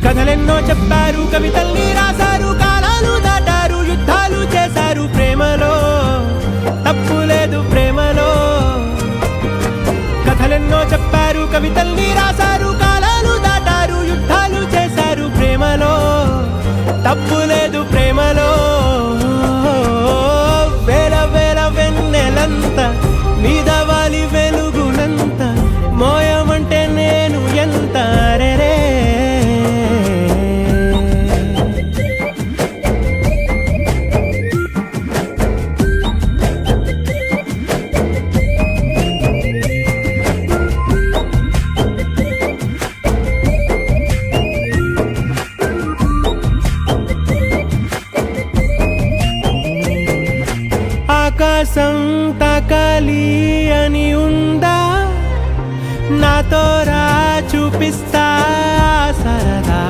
కథలెన్నో చెప్పారు, కవితల్ని రాశారు, కాలాలు దాటారు, యుద్ధాలు చేశారు ప్రేమలో, తప్పు లేదు ప్రేమలో. కథలెన్నో చెప్పారు, కవితల్ని రాశారు, కాలాలు దాటారు, యుద్ధాలు చేశారు ప్రేమలో, తప్పు లేదు ప్రేమలో. వేల వేల వెన్నెలంత మీద వాలి వెలుగునంత మోయమంటే నేను ఎంత రే. ఆకాశం తాకాలి అని ఉందా, నాతో రా చూపిస్తా సరదా.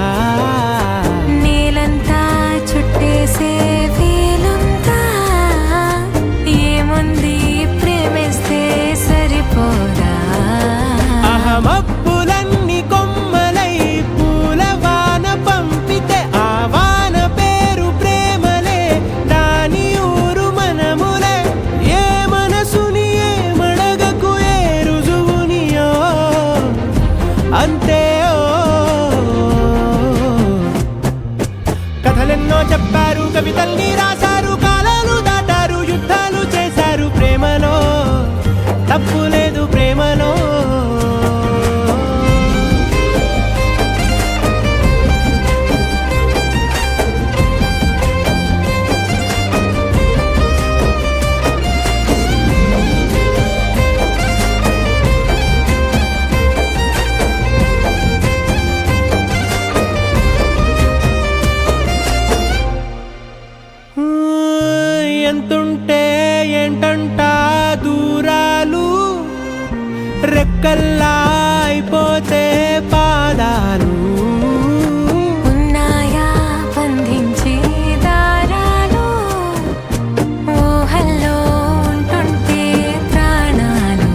నేలంతా చుట్టేసే వీలుందా, ఏముంది ప్రేమిస్తే సరిపోదా. అహమప్పులన్నీ కొమ్మలై పూల వాన పంపితే ఆ వాన పేరు ప్రేమలే, దాని ఊరు మనములే. ఏ మనసుని ఏ మడగకు ఏ రుజువునియో అంతే. కథలెన్నో చెప్పారు, కవితల్ని రాశారు, కాలాలు దాటారు, యుద్ధాలు చేశారు ప్రేమలో, తప్పు లేదు ప్రేమలో. ఎంతుంటే ఏంటంట దూరాలు, రెక్కల్లా అయిపోతే పాదాలు. ఉన్నాయా బంధించే దారాలు, ఊహల్లో ఉంటుంటే ప్రాణాలు.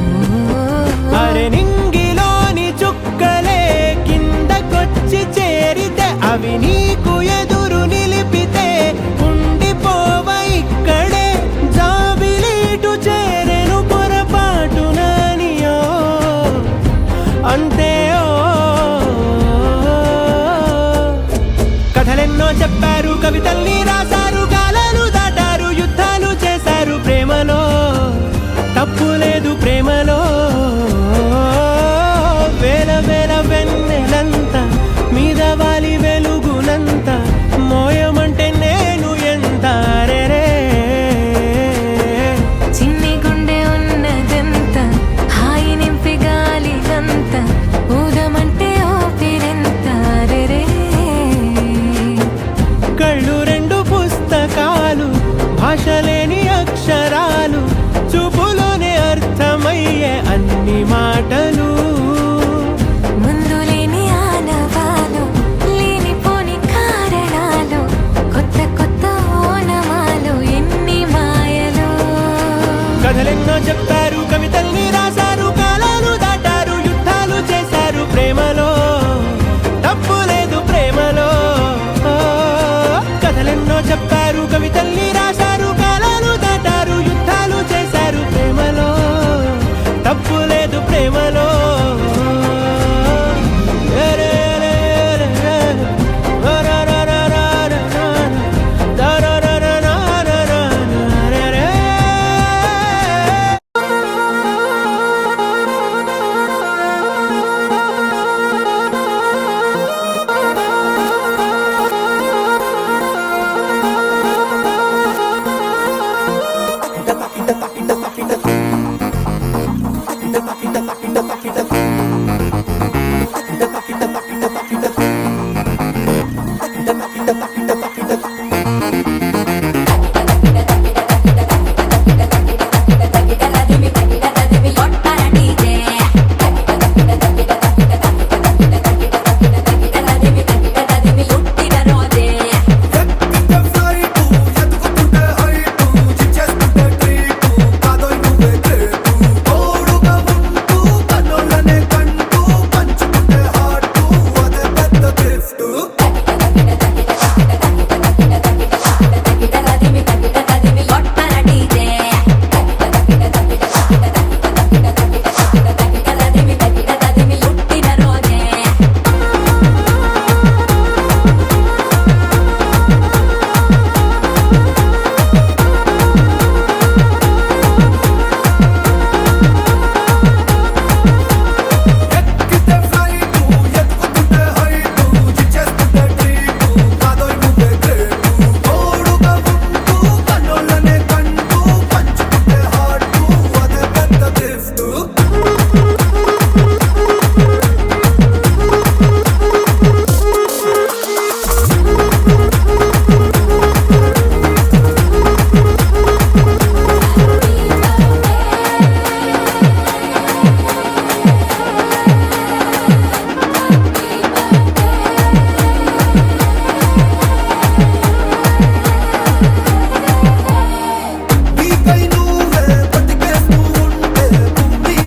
అరే నింగిలోని చుక్కలే కిందకొచ్చి చేరితే, అవి నీకు ఎదురు నిలిపితే ఉండిపోవ ఇక్కడే. జాబిలీటు చేరెను పొరపాటు నానియో అంతే. కథలెన్నో చెప్పారు, కవితల్ని రాశారు, కాలాలు దాటారు, యుద్ధాలు చేశారు ప్రేమలో, తప్పు లేదు ప్రేమలో. వేల వేల వెన్నెలంత మీద వాలి వెలుగునంత మోయమంటే నేను ఎంత రే. చిన్ని గుండె ఉన్నదంత హాయి నింపి గాలినంత, ఊదమంటే ఊపిరెంత రే. కళ్ళు రెండు పుస్తకాలు, భాష లేని అక్షరాలు, చూపులోనే అర్థమయ్యే అన్ని మాటలు. ముందు లేని ఆనవాలు, లేనిపోని కారణాలు, కొత్త కొత్త ఓనమాలు, ఎన్ని మాయలు. కథలెన్నో చెప్పారు, కవితల్ని రాశారు, కాలాలు దాటారు, యుద్ధాలు చేశారు ప్రేమలో, తప్పు లేదు ప్రేమలో. కథలెన్నో చెప్పారు, కవితల్ని రాశారు, కాలాలు దాటారు, యుద్ధాలు చేశారు ప్రేమలో, తప్పు లేదు ప్రేమలో.